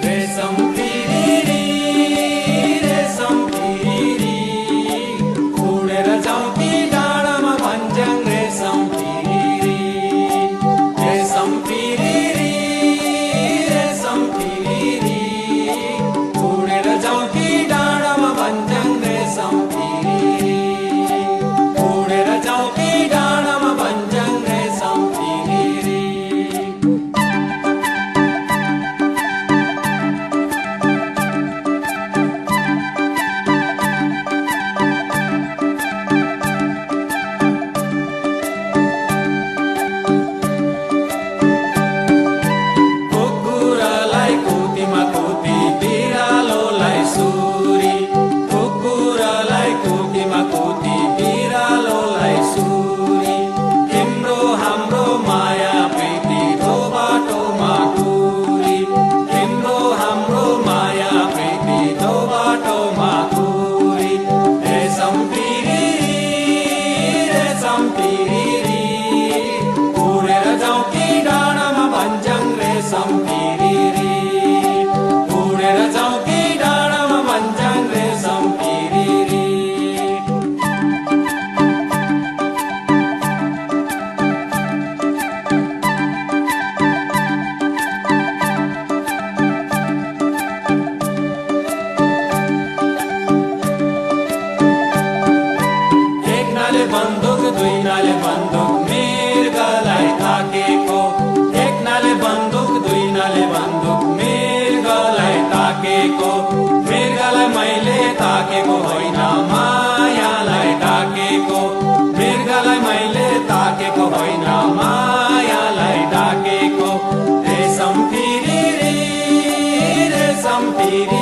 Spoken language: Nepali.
रेशम फिरिरी रेशम फिरिरी उडेर जाउँ कि डाँडामा भन्छन् रेशम फिरिरी रेशम फिरिरी रेशम फिरिरी उडेर जाउँ कि डाँडामा भन्छन् रेशम फिरिरी उडेर जाउँ कि डाँडामा भन्छन् रेशम फिरिरी कुकुरालाई कुतीमा कुती बिरालोलाई सुरी कुकुरालाई कुतीमा कुती बिरालोलाई सुरी तिम्रो हाम्रो माया प्रीति दो बाटोमा टुरी तिम्रो हाम्रो माया प्रीति दो बाटोमा टुरी रेशम फिरिरी रेशम फिरिरी उडेर जाउँ कि डाँडामा भन्छन् रेशम फिरिरी उडेर जाउँ कि डाँडामा भन्छन् रेशम फिरिरी एक नाले बन्दुक दुई नाले बन्दुक मृगलाई ताकेको एक नाले बन्दुक दुई नाले बन्दुक मृगलाई ताकेको मृगलाई मैले ताकेको होइन मायालाई डाकेको मृगलाई मैले ताकेको होइन मायालाई डाकेको रेशम फिरिरी रेशम फिरिरी